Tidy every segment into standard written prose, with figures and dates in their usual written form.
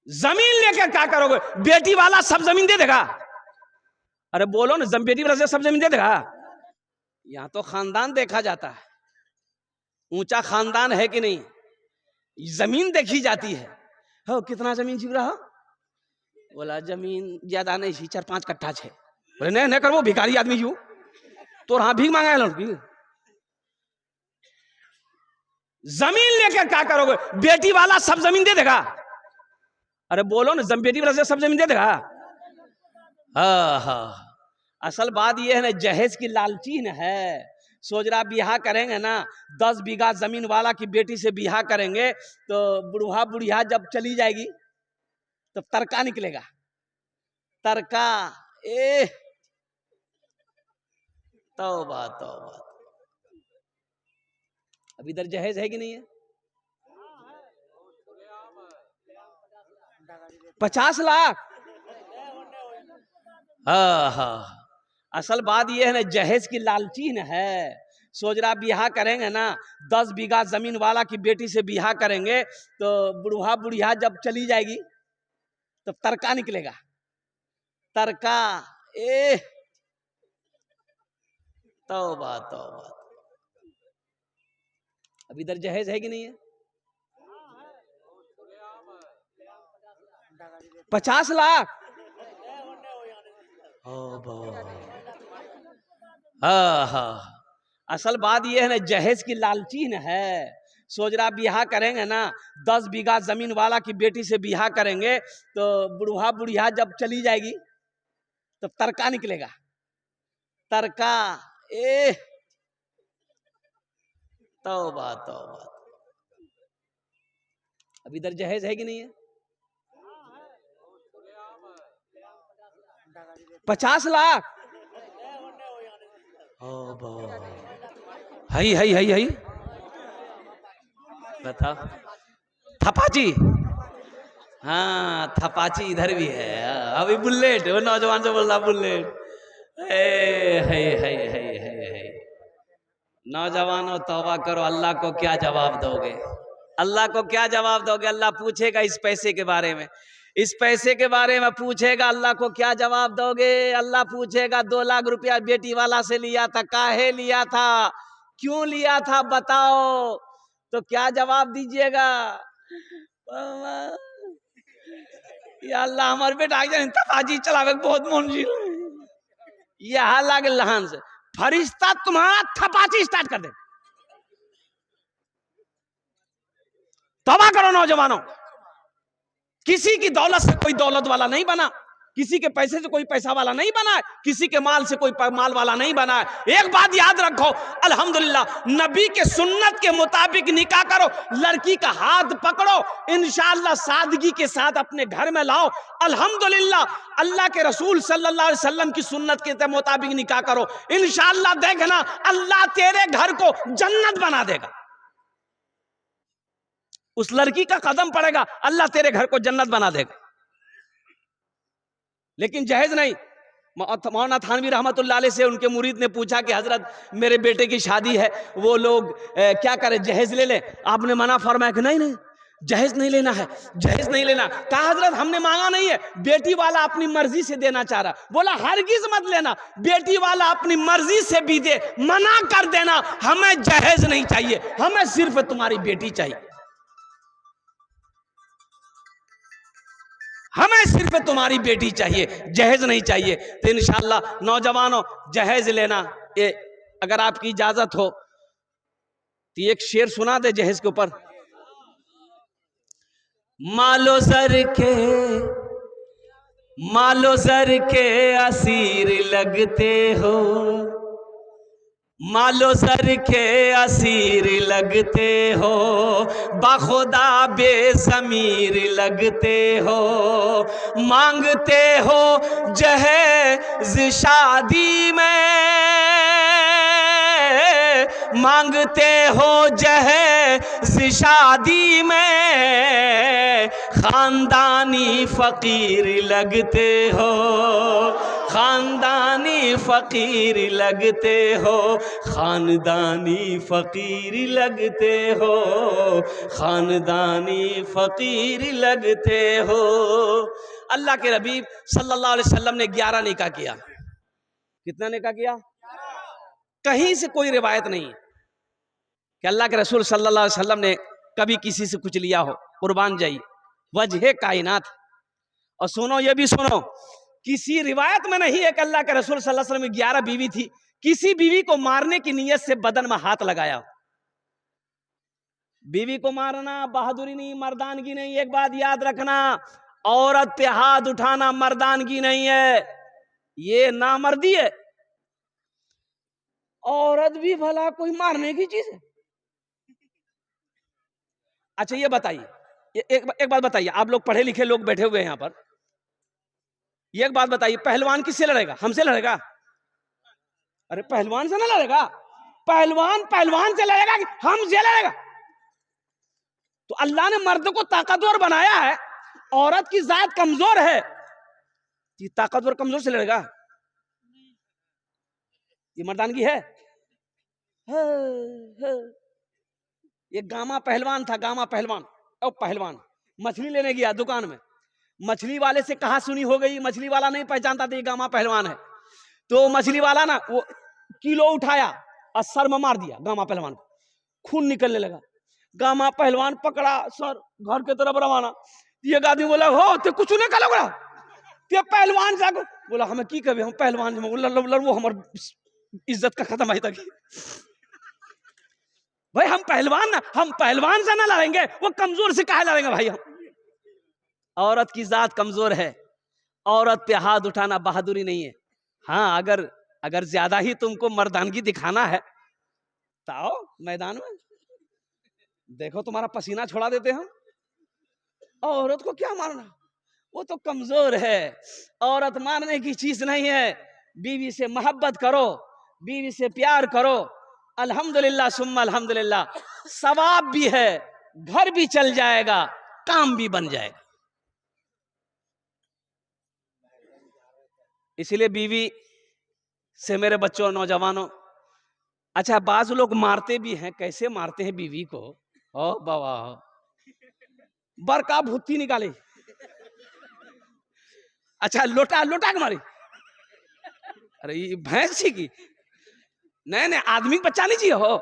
जमीन लेकर क्या करोगे? बेटी वाला सब जमीन दे देगा? अरे बोलो ना, बेटी वाला से सब जमीन दे देगा? यहां तो खानदान देखा जाता है, ऊंचा खानदान है कि नहीं, जमीन देखी जाती है। हो कितना जमीन जीव रहा? बोला जमीन ज्यादा नहीं थी, 4-5 कट्ठा है। बोले नहीं नहीं कर, वो भिखारी आदमी यू तो हाँ भीख मांगा है लड़की। जमीन लेकर क्या करोगे? बेटी वाला सब जमीन दे देगा? अरे बोलो ना, बेटी वाला से सब जमीन दे देगा? हाँ, असल बात यह है ना, जहेज की लालचीन है। सोच रहा बियाह करेंगे ना, 10 बीघा जमीन वाला की बेटी से बियाह करेंगे तो बुढ़ा बुढ़िया जब चली जाएगी तो तरका निकलेगा, तरका। तौबा तौबा। अब इधर जहेज है कि नहीं है? 50 लाख। हाँ, असल बात यह है ना, जहेज की लालचीन है। सोच रहा बियाह करेंगे ना, 10 बीघा जमीन वाला की बेटी से बियाह करेंगे तो बुढ़ा बुढ़िया जब चली जाएगी तो तरका निकलेगा, तरका। तौबा तौबा। अब इधर जहेज है कि नहीं है? 50 लाख। हाँ, असल बात यह है ना, जहेज की लालचीन है। सोच रहा बियाह करेंगे ना, 10 बीघा जमीन वाला की बेटी से बियाह करेंगे तो बुढ़ा बुढ़िया जब चली जाएगी तो तरका निकलेगा, तरका। तौबा तौबा। अब इधर जहेज है कि नहीं है? 50 लाख। हई बता। थपाची, हाँ थपाची इधर भी है। अभी बुलेट, वो नौजवान से बोल रहा बुलेट। नौजवानों तौबा करो, अल्लाह को क्या जवाब दोगे? अल्लाह को क्या जवाब दोगे? अल्लाह पूछेगा इस पैसे के बारे में, इस पैसे के बारे में पूछेगा, अल्लाह को क्या जवाब दोगे? अल्लाह पूछेगा 2 लाख रुपया बेटी वाला से लिया था, काहे लिया था, क्यों लिया था, बताओ, तो क्या जवाब दीजिएगा? या अल्लाह हमारे बेटा तफाजी चलावे बहुत मंजिल, यह लागे लहान से फरिश्ता तुम्हारा थपाची स्टार्ट कर दे। तौबा करो नौजवानों, किसी की दौलत से कोई दौलत वाला नहीं बना, किसी के पैसे से कोई पैसा वाला नहीं बना है, किसी के माल से कोई माल वाला नहीं बना है। एक बात याद रखो, अल्हम्दुलिल्लाह नबी के सुन्नत के मुताबिक निकाह करो, लड़की का हाथ पकड़ो, इंशाअल्लाह सादगी के साथ अपने घर में लाओ। अल्हम्दुलिल्लाह अल्लाह के रसूल सल्लल्लाहु अलैहि वसल्लम की सुन्नत के मुताबिक निकाह करो, इंशाअल्लाह देखना अल्लाह तेरे घर को जन्नत बना देगा। उस लड़की का कदम पड़ेगा, अल्लाह तेरे घर को जन्नत बना देगा। लेकिन जहेज नहीं। मौलाना थानवी रहमतुल्लाह अलैह से उनके मुरीद ने पूछा कि हजरत मेरे बेटे की शादी है, वो लोग क्या करें, जहेज ले ले? आपने मना फरमाया कि नहीं नहीं जहेज नहीं लेना है, जहेज नहीं लेना। कहा हजरत हमने मांगा नहीं है, बेटी वाला अपनी मर्जी से देना चाह रहा। बोला हरगिज मत लेना, बेटी वाला अपनी मर्जी से भी दे, मना कर देना, हमें जहेज नहीं चाहिए, हमें सिर्फ तुम्हारी बेटी चाहिए, हमें सिर्फ तुम्हारी बेटी चाहिए, जहेज नहीं चाहिए। तो इंशाअल्लाह नौजवानों जहेज लेना, ये अगर आपकी इजाजत हो तो एक शेर सुना दे जहेज के ऊपर। मालो सर के असीर लगते हो, मालो सर के असीर लगते हो, बाखुदा बेज़मीर लगते हो, मांगते हो जहेज शादी में, मांगते हो जहेज शादी में, खानदानी फकीर लगते हो, खानदानी फकीर लगते हो, खानदानी फकीर लगते हो, खानदानी फकीर लगते हो। अल्लाह के नबी सल्लल्लाहु अलैहि वसल्लम ने 11 निकाह किया। कितना निकाह किया? कहीं से कोई रिवायत नहीं है कि अल्लाह के रसूल सल्लल्लाहु अलैहि वसल्लम ने कभी किसी से कुछ लिया हो। कुर्बान जाइए, वजह कायनात। और सुनो, ये भी सुनो, किसी रिवायत में नहीं है कि अल्लाह के रसूल सल्लल्लाहु अलैहि वसल्लम की 11 बीवी थी, किसी बीवी को मारने की नीयत से बदन में हाथ लगाया। बीवी को मारना बहादुरी नहीं, मर्दानगी नहीं। एक बात याद रखना, औरत पे हाथ उठाना मर्दानगी नहीं है, ये नामर्दी है। औरत भी भला कोई मारने की चीज है? अच्छा ये बताइए, एक बात बताइए, आप लोग पढ़े लिखे लोग बैठे हुए हैं यहाँ पर, ये एक बात बताइए, पहलवान किससे लड़ेगा? हमसे लड़ेगा? अरे पहलवान से ना लड़ेगा, पहलवान से लड़ेगा कि हमसे लड़ेगा? तो अल्लाह ने मर्द को ताकतवर बनाया है, औरत की जात कमजोर है, ये ताकतवर कमजोर से लड़ेगा? ये मर्दानगी है? ये गामा पहलवान था, गामा पहलवान। और पहलवान मछली लेने गया दुकान में, मछली वाले से कहा सुनी हो गई, मछली वाला नहीं पहचानता था ये गामा पहलवान है। तो मछली वाला ना वो किलो उठाया और सर में मार दिया गामा पहलवान को, खून निकलने लगा। गामा पहलवान पकड़ा, सर घर के तरफ रवाना। ये आदमी बोला, हो तो कुछ नहीं करोगे? ते पहलवान से बोला, हमें की कहे, हम पहलवान वो हमार इज्जत का खत्म है तक। भाई हम पहलवान ना, हम पहलवान से ना लड़ेंगे, वो कमजोर से काहे लड़ेंगे भाई हम? औरत की जात कमजोर है, औरत पे हाथ उठाना बहादुरी नहीं है। हाँ, अगर ज्यादा ही तुमको मर्दानगी दिखाना है तो आओ मैदान में, देखो तुम्हारा पसीना छोड़ा देते हम। औरत को क्या मारना, वो तो कमजोर है। औरत मारने की चीज नहीं है। बीवी से मोहब्बत करो, बीवी से प्यार करो, अल्हम्दुलिल्लाह सुम्मा अल्हम्दुलिल्लाह, सवाब भी है, घर भी चल जाएगा, काम भी बन जाएगा। इसलिए बीवी से मेरे बच्चों, नौजवानों, अच्छा बाज लोग मारते भी हैं, कैसे मारते हैं बीवी को? ओ बाबा, बरका भुत्ती निकाले, अच्छा लोटा के मारी। अरे ये भैंसी की नहीं नहीं, आदमी बच्चा नहीं चाहिए हो।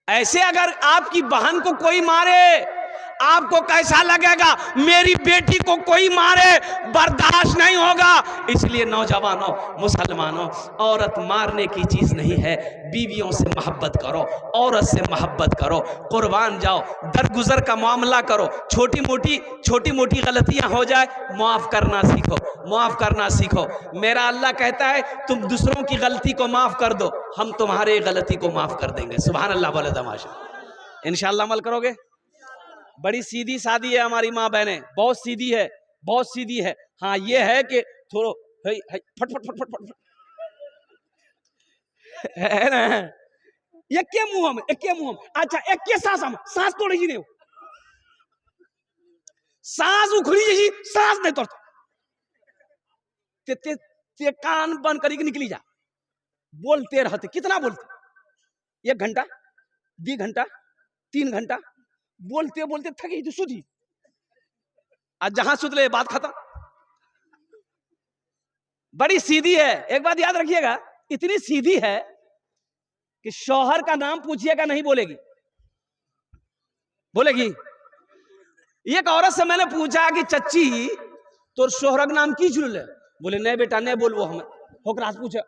ऐसे अगर आपकी बहन को कोई मारे, आपको कैसा लगेगा? मेरी बेटी को कोई मारे, बर्दाश्त नहीं होगा। इसलिए नौजवानों, मुसलमानों, औरत मारने की चीज नहीं है। बीवियों से मोहब्बत करो, औरत से मोहब्बत करो, कुर्बान जाओ, दरगुजर का मामला करो। छोटी मोटी गलतियां हो जाए, माफ करना सीखो, माफ करना सीखो। मेरा अल्लाह कहता है तुम दूसरों की गलती को माफ कर दो, हम तुम्हारे गलती को माफ कर देंगे। सुभान अल्लाह बोले तमाशा। इंशाअल्लाह अमल करोगे? बड़ी सीधी सादी है हमारी माँ बहनें, बहुत सीधी है, बहुत सीधी है। हाँ ये है कि थोड़ो फट फट फट फट फट है ना, एक के मुंह में, एक के मुंह में, अच्छा एक के सांस में, सांस तोड़े जी नहीं, सांस उखड़ी जी, सांस नहीं तोड़ता। ते कान बंद करी के निकली जा, बोलते रहते। कितना बोलते? 1 घंटा, 2 घंटा, 3 घंटा बोलते बोलते थकी तो सुधी। आज जहां सुध ले बात खत्म। बड़ी सीधी है। एक बात याद रखिएगा, इतनी सीधी है कि शौहर का नाम पूछिएगा नहीं बोलेगी। बोलेगी? एक औरत से मैंने पूछा कि चच्ची तो शोहर का नाम की चुन ले? बोले नहीं बेटा नहीं बोलवो हमें। होकरा से पूछा,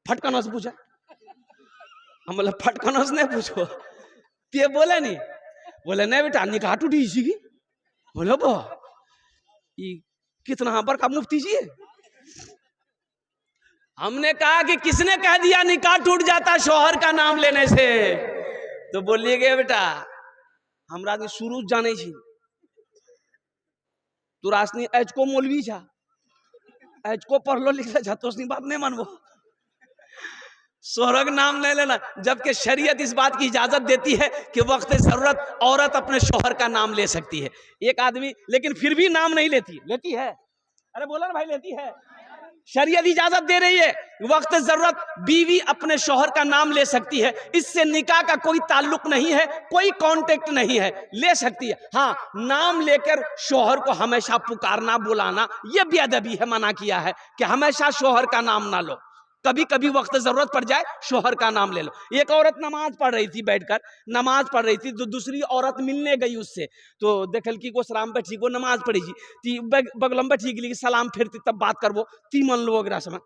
फटकनों से पूछा, हम बोले फटकनों से नहीं पूछो। ते बोले नहीं, बोले नहीं बेटा निकाह टूटी इसी की। बोले बो कितना बड़का मुफ्ती जी है। हमने कहा कि किसने कह दिया निकाह टूट जाता शौहर का नाम लेने से? तो बोलिए गए बेटा हमरा शुरू जाने छी, तू रासनी एच को मौलवी छा, एच को पढ़ लो लिख जा, तो उसनी बात नहीं मानबो। शौहर नाम नहीं लेना, जबकि शरीयत इस बात की इजाजत देती है कि वक्त जरूरत औरत अपने शौहर का नाम ले सकती है। एक आदमी लेकिन फिर भी नाम नहीं लेती, लेती है। अरे बोला ना भाई, लेती है। शरीयत इजाजत दे रही है, वक्त जरूरत बीवी अपने शौहर का नाम ले सकती है, इससे निकाह का कोई ताल्लुक नहीं है, कोई कांटेक्ट नहीं है, ले सकती है। हाँ, नाम लेकर शौहर को हमेशा पुकारना बुलाना यह बेअदबी है, मना किया है कि हमेशा शौहर का नाम ना लो, कभी कभी वक्त जरूरत पड़ जाए शौहर का नाम ले लो। एक औरत नमाज पढ़ रही थी, बैठकर नमाज पढ़ रही थी, तो दूसरी औरत मिलने गई उससे, तो देखल की को सलाम पे ठीक वो नमाज पढ़ी जी ती बगलम पे ठीक सलाम फिरती तब बात करवो ती मन लो अगरा समय।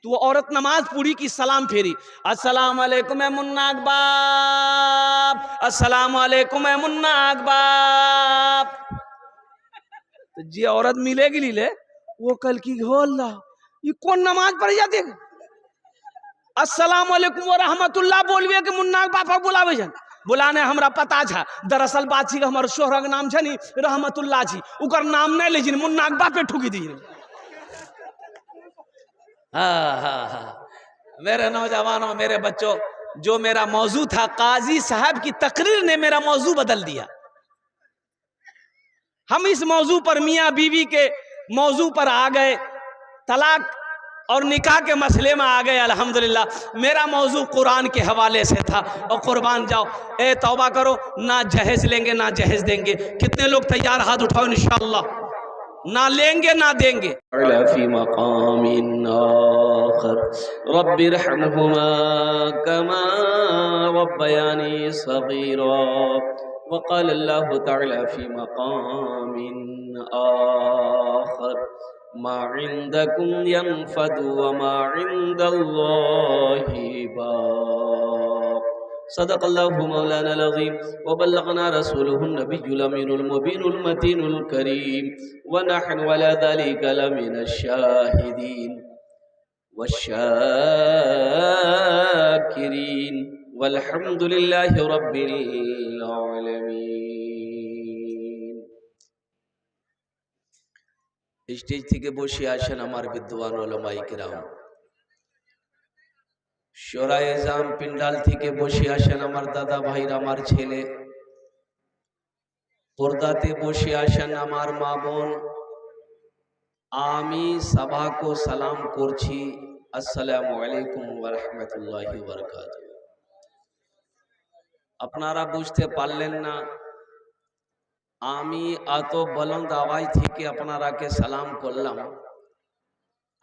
तो वो औरत नमाज पूरी की सलाम फेरी, अस्सलाम वालेकुम मुन्ना बाप, अस्सलाम वालेकुम मुन्ना बाप। तो जी औरत मिलेगी लीले वो कल की होला ये कौन नमाज पढ़ी जाती है, अस्सलाम वालेकुम व रहमतुल्लाह बोलवे के मुन्ना बापा बुलावे जन, बुलाने हमरा पता था, दरअसल बात छी हमर शोहरक नाम छ नी रहमतुल्लाह जी, उकर नाम नहीं ले जिन मुन्ना बापे ठुकी दी। हाँ हाँ हाँ, मेरे नौजवानों, मेरे बच्चों, जो मेरा मौजू था काजी साहब की तकरीर ने मेरा मौजू बदल दिया। हम इस मौजू पर मियाँ बीवी के मौजू पर आ गए, तलाक और निकाह के मसले में आ गए। अल्हम्दुलिल्लाह मेरा मौजू कुरान के हवाले से था, और कुर्बान जाओ, ए तौबा करो, ना जहेज लेंगे ना जहेज देंगे। कितने लोग तैयार, हाथ उठाओ, इंशाअल्लाह ना लेंगे ना देंगे। फी मकामिन आखर रब्बिरहमहुमा कमा रब्बयानी सगीरा वक़ाल अल्लाहु तआला फी मकामिन आखर मा इंदकुम यनफदु व मा इंदल्लाहि बाक़। सदक़ल्लाहु मौलाना अज़ीम व बल्लगना रसूलुहुन नबियुल अमीनुल मुबीनुल मतीनुल करीम व नहनु अला ज़ालिका लमिनश शाहिदीन वश्शाकिरीन वल्हम्दुलिल्लाहि रब्बिल आलमीन। स्टेज থেকে বসে আসেন আমার বিদ্বান উলামায়ে কিরাম, শোরায়ে জাম পিন্ডাল থেকে বসে আসেন আমার দাদা ভাইরা, আমার ছেলে, পর্দাতে বসে আসেন আমার মা বোন। আমি সভা को সালাম করছি, আসসালামু আলাইকুম ওয়া রাহমাতুল্লাহি ওয়া বারাকাতুহু। আপনারা বুঝতে পারলেন না আমি এত বুলন্দ আওয়াজ থেকে আপনারাকে সালাম করলাম।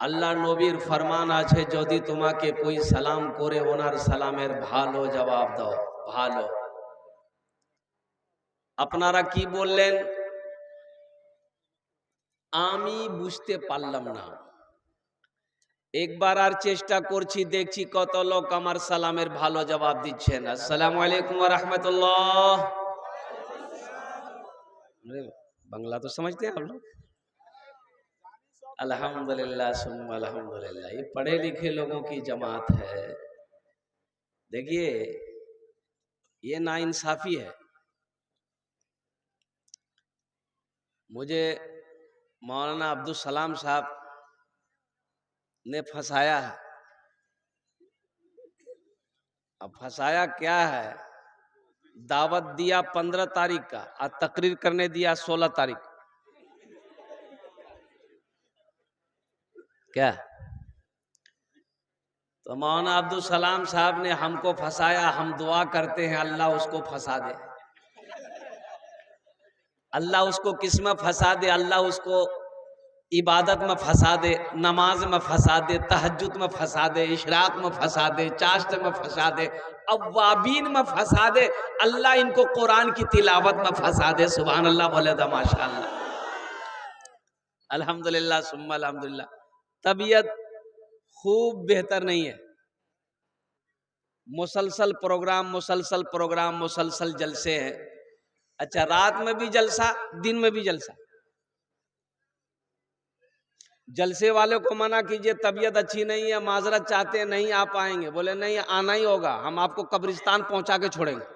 আল্লাহ নবীর ফরমান আছে, যদি তোমাকে कोई সালাম করে ওনার সালামের ভালো জবাব দাও, ভালো। আপনারা কি বললেন আমি বুঝতে পারলাম না। একবার আর চেষ্টা করছি, দেখছি কত লোক আমার সালামের ভালো জবাব দিচ্ছেন। আসসালামু আলাইকুম ওয়া রাহমাতুল্লাহ। बांग्ला तो समझते हैं आप लोग? अल्हम्दुलिल्लाह सुम्मा अल्हम्दुलिल्लाह, ये पढ़े लिखे लोगों की जमात है। देखिए ये नाइंसाफी है। मुझे मौलाना अब्दुल सलाम साहब ने फंसाया है। अब फंसाया क्या है, दावत दिया 15 तारीख का और तकरीर करने दिया 16 तारीख। क्या तो मौलाना अब्दुल सलाम साहब ने हमको फंसाया। हम दुआ करते हैं अल्लाह उसको फंसा दे, अल्लाह उसको किस में फंसा दे, अल्लाह उसको इबादत में फंसा दे, नमाज में फंसा दे, तहज्जुद में फंसा दे, इशराक में फंसा दे, चाश्त में फंसा दे, अव्वाबीन में फंसा दे। अल्लाह इनको कुरान की तिलावत में फंसा दे। सुभान अल्लाह बोले तो माशाअल्लाह, अल्हम्दुलिल्लाह सुम्मा अल्हम्दुलिल्लाह। तबीयत खूब बेहतर नहीं है, मुसलसल प्रोग्राम मुसलसल जलसे हैं। अच्छा, रात में भी जलसा, दिन में भी जलसा। जलसे वाले को मना कीजिए, तबीयत अच्छी नहीं है, माजरत चाहते हैं, नहीं आ पाएंगे। बोले नहीं आना ही होगा, हम आपको कब्रिस्तान पहुंचा के छोड़ेंगे।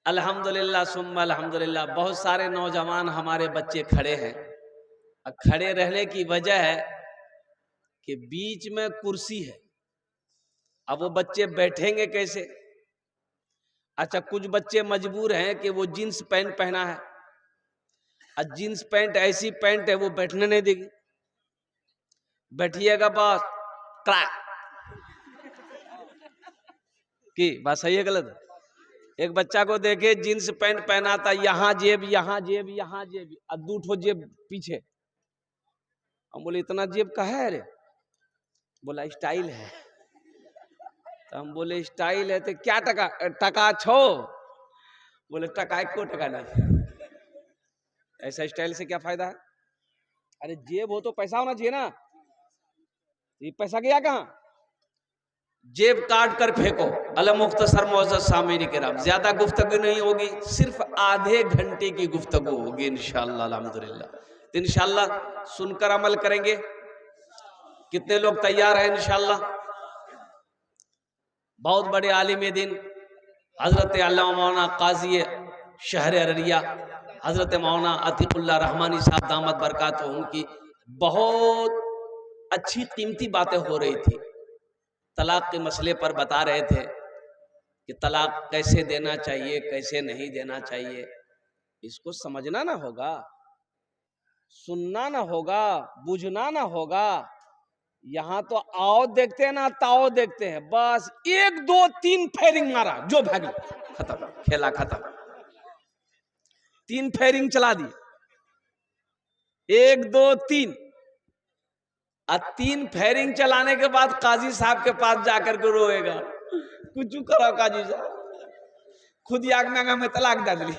अल्हम्दुलिल्लाह सुम्मा अल्हम्दुलिल्लाह। बहुत सारे नौजवान हमारे बच्चे खड़े हैं। खड़े रहने की वजह है कि बीच में कुर्सी है, अब वो बच्चे बैठेंगे कैसे। अच्छा, कुछ बच्चे मजबूर हैं कि वो जींस पैंट पहना है। और जींस पैंट ऐसी पैंट है वो बैठने नहीं देगी, बैठिएगा बस क्रैक की बात सही है गलत है? एक बच्चा को देखे जींस पैंट पहना था, यहाँ जेब यहाँ जेब यहाँ जेब और 2 ठो जेब पीछे। हम बोले इतना जेब का है रे? बोला स्टाइल है। तो हम बोले स्टाइल है तो क्या टका टका छो? बोले टका एक को टका नहीं। ऐसा स्टाइल से क्या फायदा है? अरे जेब हो तो पैसा होना चाहिए ना, ये पैसा गया कहाँ? जेब काट कर फेंको। अल मुख्तसर मुअज़्ज़ज़ सामीन किराम, ज्यादा गुफ्तगू नहीं होगी, सिर्फ आधे घंटे की गुफ्तगू होगी इंशाअल्लाह अल्हम्दुलिल्लाह। तो इंशाअल्लाह सुनकर अमल करेंगे। कितने लोग तैयार हैं इंशाअल्लाह? बहुत बड़े आलिम दीन हजरत अल्लामा मौलाना काजी शहर अररिया हजरत मौलाना अतीकुल्लाह रहमानी साहब दामत बरकातहू, उनकी बहुत अच्छी कीमती बातें हो रही थी। तलाक के मसले पर बता रहे थे कि तलाक कैसे देना चाहिए, कैसे नहीं देना चाहिए। इसको समझना ना होगा, सुनना ना होगा, बुझना ना होगा। यहाँ तो आओ देखते हैं ना ताओ देखते हैं, बस 1 2 3 फायरिंग मारा जो भागी, खत्म, खेला खत्म। 3 फायरिंग चला दी, 1 2 3। और 3 फायरिंग चलाने के बाद काजी साहब के पास जाकर के रोएगा, कुछ करो काजी साहब, खुद ही आग में तलाक डाल ली।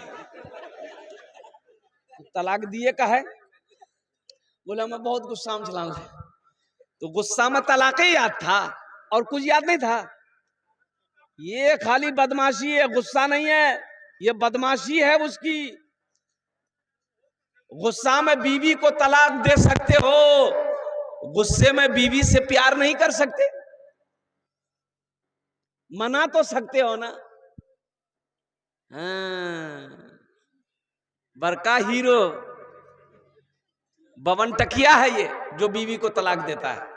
तलाक दिए का है? बोला मैं बहुत गुस्सा में चला। तो गुस्सा में तलाक ही याद था और कुछ याद नहीं था। ये खाली बदमाशी है, गुस्सा नहीं है, ये बदमाशी है उसकी। गुस्सा में बीवी को तलाक दे सकते हो, गुस्से में बीवी से प्यार नहीं कर सकते, मना तो सकते हो ना। हाँ, बड़का हीरो बबन टकिया है ये जो बीवी को तलाक देता है।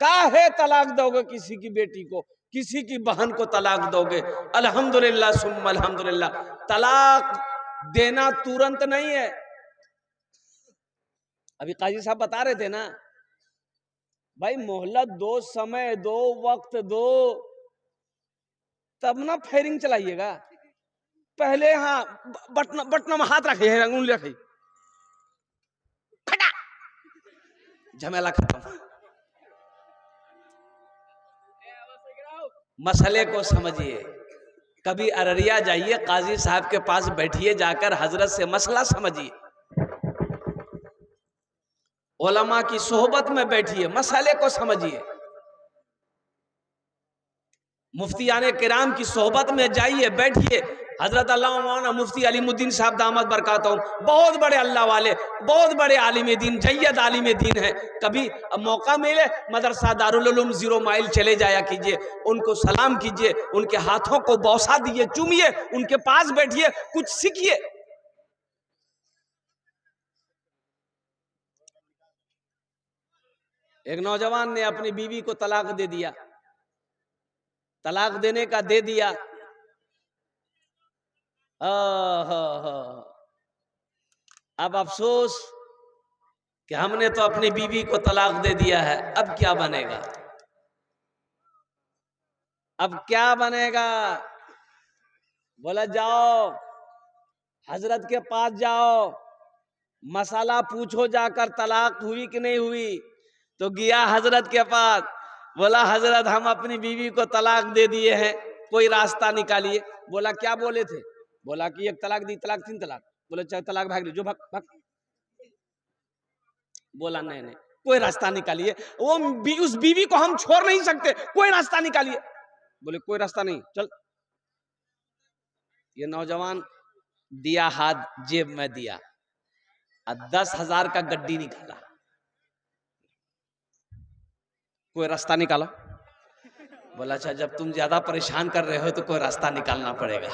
काहे तलाक दोगे किसी की बेटी को, किसी की बहन को तलाक दोगे? अल्हम्दुलिल्लाह सुम्मा अल्हम्दुलिल्लाह। तलाक देना तुरंत नहीं है। अभी काजी साहब बता रहे थे ना भाई, मोहलत दो, समय दो, वक्त दो, तब ना फायरिंग चलाइएगा। पहले हाँ बटन में हाथ रखिए, उंगली रखिए, झमेला खत्म। मसले को समझिए। कभी अररिया जाइए, काजी साहब के पास बैठिए, जाकर हजरत से मसला समझिए, उलमा की सोहबत में बैठिए, मसले को समझिए। मुफ्तियाने किराम की सोहबत में जाइए, बैठिए। हजरत अल्लामा मौलाना मुफ्ती अलीमुद्दीन साहब दामत बरकातहू, बहुत बड़े अल्लाह वाले, बहुत बड़े आलिम दीन, जय्यद आलिम दीन है। कभी मौका मिले मदरसा दारुल उलूम 0 माइल चले जाया कीजिए, उनको सलाम कीजिए, उनके हाथों को बौसा दीजिए, चूमिए, उनके पास बैठिए, कुछ सीखिए। एक नौजवान ने अपनी बीवी को तलाक दे दिया, तलाक देने का दे दिया। अब अफसोस कि हमने तो अपनी बीवी को तलाक दे दिया है, अब क्या बनेगा? अब क्या बनेगा? बोला जाओ हजरत के पास जाओ, मसाला पूछो जाकर, तलाक हुई कि नहीं हुई। तो गया हजरत के पास, बोला हजरत हम अपनी बीवी को तलाक दे दिए हैं, कोई रास्ता निकालिए। बोला क्या बोले थे? बोला कि 1 तलाक दी, तलाक 3 तलाक। बोले 4 तलाक भाग ली, जो भाग भाग। बोला नहीं नहीं, कोई रास्ता निकालिए, वो उस बीवी को हम छोड़ नहीं सकते, कोई रास्ता निकालिए। बोले कोई रास्ता नहीं, चल। ये नौजवान दिया, हाथ जेब में दिया और 10,000 का गड्डी निकाला। कोई रास्ता निकालो। बोला अच्छा, जब तुम ज्यादा परेशान कर रहे हो तो कोई रास्ता निकालना पड़ेगा।